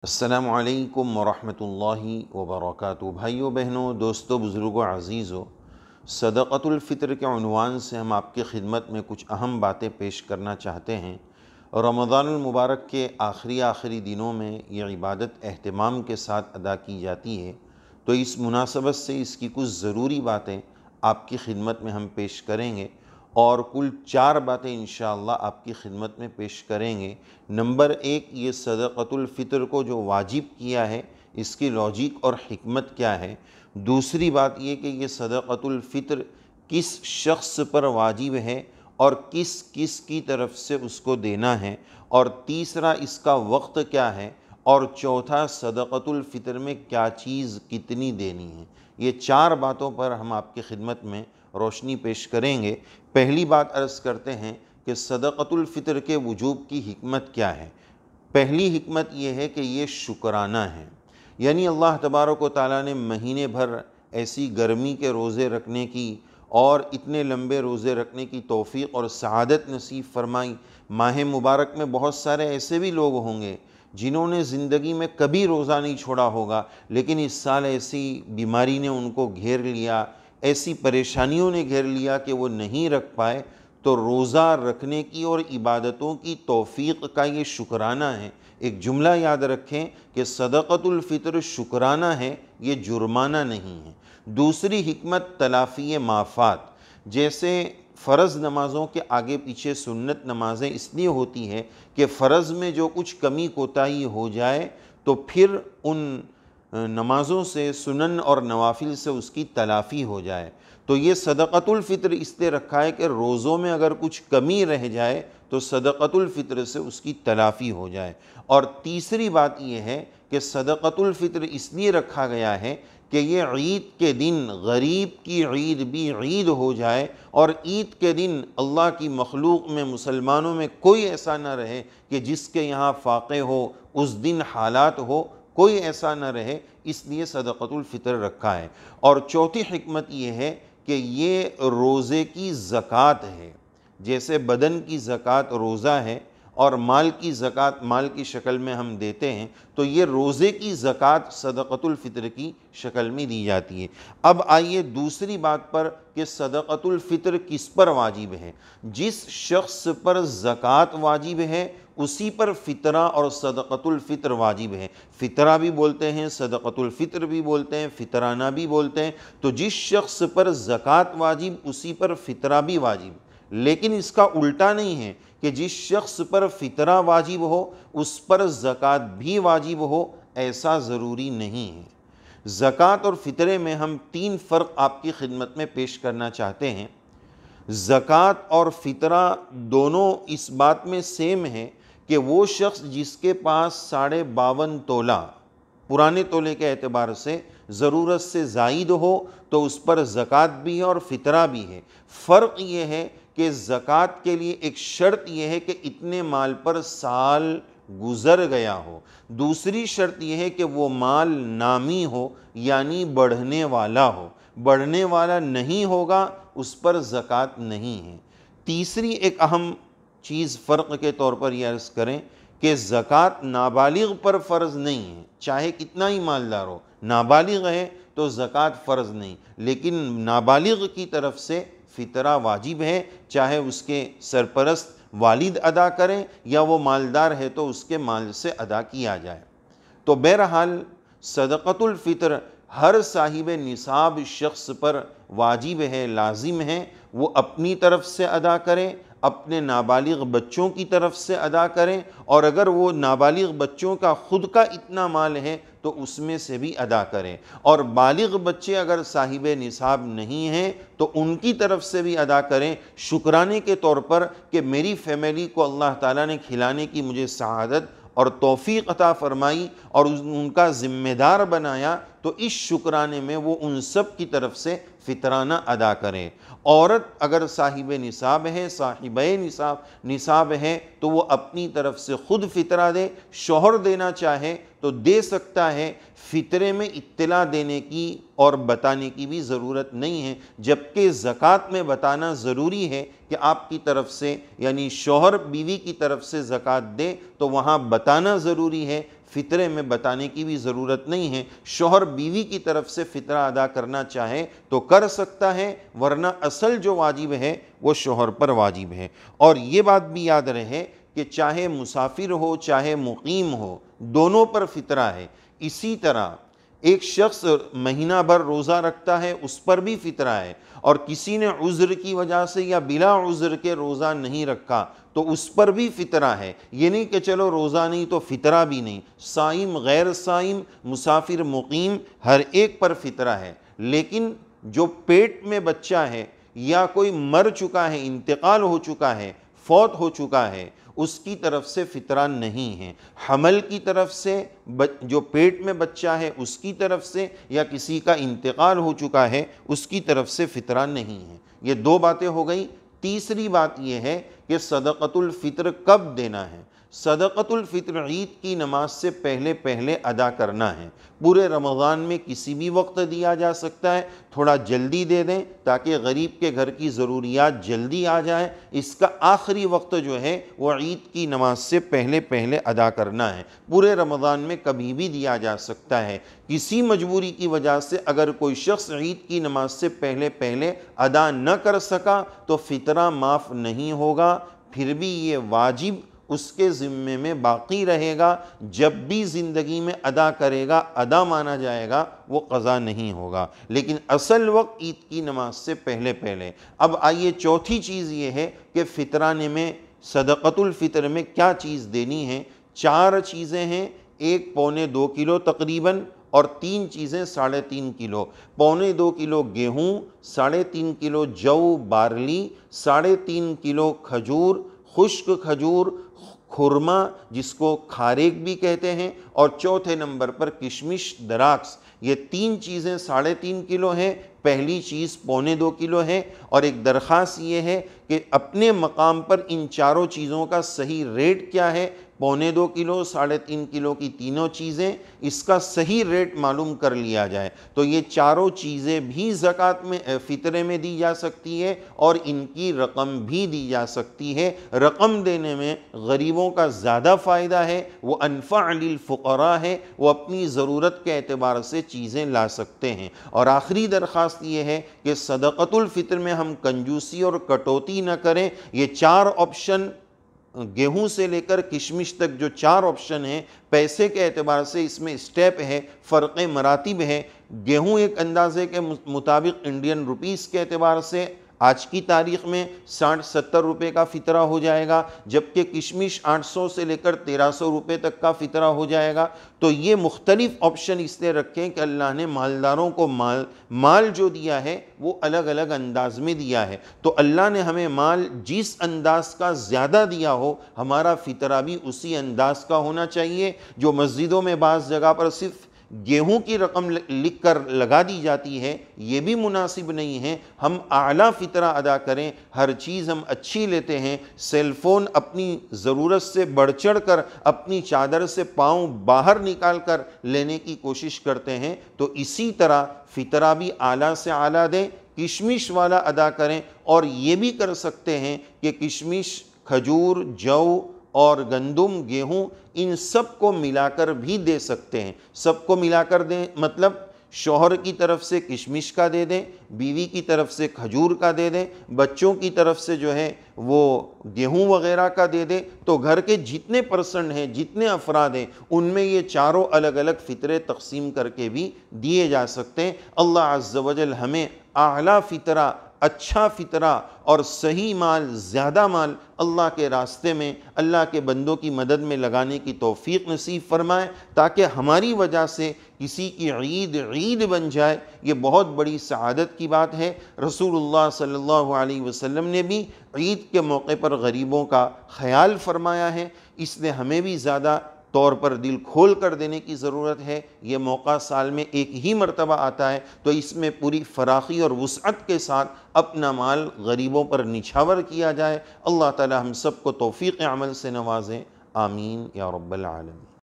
السلام علیکم ورحمۃ اللہ وبرکاتہ۔ بھائیو بہنوں، دوستو، بزرگوں، عزیزو، صدقۃ الفطر کے عنوان سے ہم آپ کی خدمت میں کچھ اہم باتیں پیش کرنا چاہتے ہیں۔ رمضان المبارک کے آخری دنوں میں یہ عبادت اہتمام کے ساتھ ادا کی جاتی ہے، تو اس مناسبت سے اس کی کچھ ضروری باتیں آپ کی خدمت میں ہم پیش کریں گے، اور کل 4 باتیں انشاءاللہ آپ کی خدمت میں پیش کریں گے۔ نمبر 1، یہ صدقۃ الفطر کو جو واجب کیا ہے اس کی لاجک اور حکمت کیا ہے۔ دوسری بات یہ کہ یہ صدقۃ الفطر کس شخص پر واجب ہے اور کس کس کی طرف سے اس کو دینا ہے، اور تیسرا اس کا وقت کیا ہے، اور چوتھا صدقۃ الفطر میں کیا چیز کتنی دینی ہے۔ یہ 4 باتوں پر ہم آپ کی خدمت میں روشنی پیش کریں گے۔ پہلی بات عرض کرتے ہیں کہ صدقۃ الفطر کے وجوب کی حکمت کیا ہے۔ پہلی حکمت یہ ہے کہ یہ شکرانہ ہے، یعنی اللہ تبارک و تعالیٰ نے مہینے بھر ایسی گرمی کے روزے رکھنے کی اور اتنے لمبے روزے رکھنے کی توفیق اور سعادت نصیب فرمائی۔ ماہ مبارک میں بہت سارے ایسے بھی لوگ ہوں گے جنہوں نے زندگی میں کبھی روزہ نہیں چھوڑا ہوگا، لیکن اس سال ایسی بیماری نے ان کو گھیر لیا، ایسی پریشانیوں نے گھیر لیا کہ وہ نہیں رکھ پائے، تو روزہ رکھنے کی اور عبادتوں کی توفیق کا یہ شکرانہ ہے۔ ایک جملہ یاد رکھیں کہ صدقۃ الفطر شکرانہ ہے، یہ جرمانہ نہیں ہے۔ دوسری حکمت تلافی مافات، جیسے فرض نمازوں کے آگے پیچھے سنت نمازیں اس لیے ہوتی ہے کہ فرض میں جو کچھ کمی کوتاہی ہو جائے تو پھر ان نمازوں سے، سنن اور نوافل سے اس کی تلافی ہو جائے۔ تو یہ صدقۃ الفطر اس لیے رکھا ہے کہ روزوں میں اگر کچھ کمی رہ جائے تو صدقۃ الفطر سے اس کی تلافی ہو جائے۔ اور تیسری بات یہ ہے کہ صدقۃ الفطر اس لیے رکھا گیا ہے کہ یہ عید کے دن غریب کی عید بھی عید ہو جائے، اور عید کے دن اللہ کی مخلوق میں، مسلمانوں میں کوئی ایسا نہ رہے کہ جس کے یہاں فاقے ہو، اس دن حالات ہو، کوئی ایسا نہ رہے، اس لیے صدقۃ الفطر رکھا ہے۔ اور چوتھی حکمت یہ ہے کہ یہ روزے کی زکوٰۃ ہے۔ جیسے بدن کی زکوٰۃ روزہ ہے اور مال کی زکوٰۃ مال کی شکل میں ہم دیتے ہیں، تو یہ روزے کی زکوٰۃ صدقۃ الفطر کی شکل میں دی جاتی ہے۔ اب آئیے دوسری بات پر کہ صدقۃ الفطر کس پر واجب ہے۔ جس شخص پر زکوٰۃ واجب ہے اسی پر فطرہ اور صدقۃ الفطر واجب ہے۔ فطرہ بھی بولتے ہیں، صدقۃ الفطر بھی بولتے ہیں، فطرانہ بھی بولتے ہیں۔ تو جس شخص پر زکوٰۃ واجب اسی پر فطرہ بھی واجب، لیکن اس کا الٹا نہیں ہے کہ جس شخص پر فطرہ واجب ہو اس پر زکوٰۃ بھی واجب ہو، ایسا ضروری نہیں ہے۔ زکوٰۃ اور فطرے میں ہم 3 فرق آپ کی خدمت میں پیش کرنا چاہتے ہیں۔ زکوٰۃ اور فطرہ دونوں اس بات میں سیم ہے کہ وہ شخص جس کے پاس 52.5 تولہ پرانے تولے کے اعتبار سے ضرورت سے زائد ہو تو اس پر زکوٰۃ بھی ہے اور فطرہ بھی ہے۔ فرق یہ ہے کہ زکوٰۃ کے لیے ایک شرط یہ ہے کہ اتنے مال پر سال گزر گیا ہو، دوسری شرط یہ ہے کہ وہ مال نامی ہو، یعنی بڑھنے والا ہو۔ بڑھنے والا نہیں ہوگا اس پر زکوٰۃ نہیں ہے۔ تیسری ایک اہم چیز فرق کے طور پر یہ عرض کریں کہ زکوٰۃ نابالغ پر فرض نہیں ہے، چاہے کتنا ہی مالدار ہو، نابالغ ہے تو زکوٰۃ فرض نہیں، لیکن نابالغ کی طرف سے فطرہ واجب ہے، چاہے اس کے سرپرست والد ادا کریں یا وہ مالدار ہے تو اس کے مال سے ادا کیا جائے۔ تو بہرحال صدقۃ الفطر ہر صاحب نصاب شخص پر واجب ہے، لازم ہے، وہ اپنی طرف سے ادا کریں، اپنے نابالغ بچوں کی طرف سے ادا کریں، اور اگر وہ نابالغ بچوں کا خود کا اتنا مال ہے تو اس میں سے بھی ادا کریں، اور بالغ بچے اگر صاحب نصاب نہیں ہیں تو ان کی طرف سے بھی ادا کریں، شکرانے کے طور پر کہ میری فیملی کو اللہ تعالیٰ نے کھلانے کی مجھے سعادت اور توفیق عطا فرمائی اور ان کا ذمہ دار بنایا، تو اس شکرانے میں وہ ان سب کی طرف سے فطرانہ ادا کریں۔ عورت اگر صاحب نصاب ہے، صاحبہ نصاب ہے تو وہ اپنی طرف سے خود فطرہ دے، شوہر دینا چاہے تو دے سکتا ہے۔ فطرے میں اطلاع دینے کی اور بتانے کی بھی ضرورت نہیں ہے، جبکہ زکوٰۃ میں بتانا ضروری ہے کہ آپ کی طرف سے، یعنی شوہر بیوی کی طرف سے زکوٰۃ دے تو وہاں بتانا ضروری ہے۔ فطرے میں بتانے کی بھی ضرورت نہیں ہے۔ شوہر بیوی کی طرف سے فطرہ ادا کرنا چاہے تو کر سکتا ہے، ورنہ اصل جو واجب ہے وہ شوہر پر واجب ہے۔ اور یہ بات بھی یاد رہے کہ چاہے مسافر ہو چاہے مقیم ہو، دونوں پر فطرہ ہے۔ اسی طرح ایک شخص مہینہ بھر روزہ رکھتا ہے، اس پر بھی فطرہ ہے، اور کسی نے عذر کی وجہ سے یا بلا عذر کے روزہ نہیں رکھا تو اس پر بھی فطرہ ہے۔ یہ نہیں کہ چلو روزہ نہیں تو فطرہ بھی نہیں، صائم غیر صائم، مسافر مقیم، ہر ایک پر فطرہ ہے۔ لیکن جو پیٹ میں بچہ ہے یا کوئی مر چکا ہے، انتقال ہو چکا ہے، فوت ہو چکا ہے، اس کی طرف سے فطرہ نہیں ہے۔ حمل کی طرف سے جو پیٹ میں بچہ ہے اس کی طرف سے، یا کسی کا انتقال ہو چکا ہے اس کی طرف سے فطرہ نہیں ہے۔ یہ دو باتیں ہو گئی۔ تیسری بات یہ ہے کہ صدقۃ الفطر کب دینا ہے۔ صدقۃ الفطر عید کی نماز سے پہلے پہلے ادا کرنا ہے۔ پورے رمضان میں کسی بھی وقت دیا جا سکتا ہے، تھوڑا جلدی دے دیں تاکہ غریب کے گھر کی ضروریات جلدی آ جائیں۔ اس کا آخری وقت جو ہے وہ عید کی نماز سے پہلے پہلے ادا کرنا ہے۔ پورے رمضان میں کبھی بھی دیا جا سکتا ہے۔ کسی مجبوری کی وجہ سے اگر کوئی شخص عید کی نماز سے پہلے پہلے ادا نہ کر سکا تو فطرہ معاف نہیں ہوگا، پھر بھی یہ واجب اس کے ذمے میں باقی رہے گا۔ جب بھی زندگی میں ادا کرے گا ادا مانا جائے گا، وہ قضا نہیں ہوگا، لیکن اصل وقت عید کی نماز سے پہلے پہلے۔ اب آئیے چوتھی چیز یہ ہے کہ فطرانے میں صدقۃ الفطر میں کیا چیز دینی ہے۔ 4 چیزیں ہیں، 1 پونے 2 کلو تقریباً، اور 3 چیزیں 3.5 کلو۔ پونے 2 کلو گیہوں، 3.5 کلو جو بارلی، 3.5 کلو کھجور، خشک کھجور، خرما جس کو کھاریک بھی کہتے ہیں، اور چوتھے نمبر پر کشمش دراکس۔ یہ 3 چیزیں 3.5 کلو ہیں، پہلی چیز پونے 2 کلو ہے۔ اور ایک درخواست یہ ہے کہ اپنے مقام پر ان چاروں چیزوں کا صحیح ریٹ کیا ہے، پونے 2 کلو 3.5 کلو کی تینوں چیزیں، اس کا صحیح ریٹ معلوم کر لیا جائے تو یہ چاروں چیزیں بھی زکوٰۃ میں فطرے میں دی جا سکتی ہے، اور ان کی رقم بھی دی جا سکتی ہے۔ رقم دینے میں غریبوں کا زیادہ فائدہ ہے، وہ انفع للفقراء ہے، وہ اپنی ضرورت کے اعتبار سے چیزیں لا سکتے ہیں۔ اور آخری درخواست یہ ہے کہ صدقۃ الفطر میں ہم کنجوسی اور کٹوتی نہ کریں۔ یہ 4 آپشن، گیہوں سے لے کر کشمش تک جو 4 آپشن ہیں، پیسے کے اعتبار سے اس میں اسٹیپ ہے، فرق مراتب ہے۔ گیہوں ایک اندازے کے مطابق انڈین روپیز کے اعتبار سے آج کی تاریخ میں 60-70 روپے کا فطرہ ہو جائے گا، جبکہ کشمش 800 سے لے کر 1300 روپے تک کا فطرہ ہو جائے گا۔ تو یہ مختلف آپشن اس لیے رکھیں کہ اللہ نے مالداروں کو مال جو دیا ہے وہ الگ الگ انداز میں دیا ہے، تو اللہ نے ہمیں مال جس انداز کا زیادہ دیا ہو، ہمارا فطرہ بھی اسی انداز کا ہونا چاہیے۔ جو مسجدوں میں بعض جگہ پر صرف گیہوں کی رقم لکھ کر لگا دی جاتی ہے، یہ بھی مناسب نہیں ہے۔ ہم اعلیٰ فطرہ ادا کریں، ہر چیز ہم اچھی لیتے ہیں۔ سیل فون اپنی ضرورت سے بڑھ چڑھ کر اپنی چادر سے پاؤں باہر نکال کر لینے کی کوشش کرتے ہیں، تو اسی طرح فطرہ بھی اعلیٰ سے اعلیٰ دیں، کشمش والا ادا کریں۔ اور یہ بھی کر سکتے ہیں کہ کشمش، کھجور، جو اور گندم، گیہوں، ان سب کو ملا کر بھی دے سکتے ہیں۔ سب کو ملا کر دیں مطلب شوہر کی طرف سے کشمش کا دے دیں، بیوی کی طرف سے کھجور کا دے دیں، بچوں کی طرف سے جو ہے وہ گیہوں وغیرہ کا دے دیں، تو گھر کے جتنے پرسن ہیں، جتنے افراد ہیں، ان میں یہ چاروں الگ الگ فطرے تقسیم کر کے بھی دیے جا سکتے ہیں۔ اللہ عز و جل ہمیں اعلیٰ فطرہ، اچھا فطرہ اور صحیح مال، زیادہ مال اللہ کے راستے میں، اللہ کے بندوں کی مدد میں لگانے کی توفیق نصیب فرمائے، تاکہ ہماری وجہ سے کسی کی عید بن جائے۔ یہ بہت بڑی سعادت کی بات ہے۔ رسول اللہ صلی اللہ علیہ وسلم نے بھی عید کے موقع پر غریبوں کا خیال فرمایا ہے، اس لیے ہمیں بھی زیادہ طور پر دل کھول کر دینے کی ضرورت ہے۔ یہ موقع سال میں ایک ہی مرتبہ آتا ہے، تو اس میں پوری فراخی اور وسعت کے ساتھ اپنا مال غریبوں پر نچھاور کیا جائے۔ اللہ تعالی ہم سب کو توفیق عمل سے نوازیں، آمین یا رب العالمین۔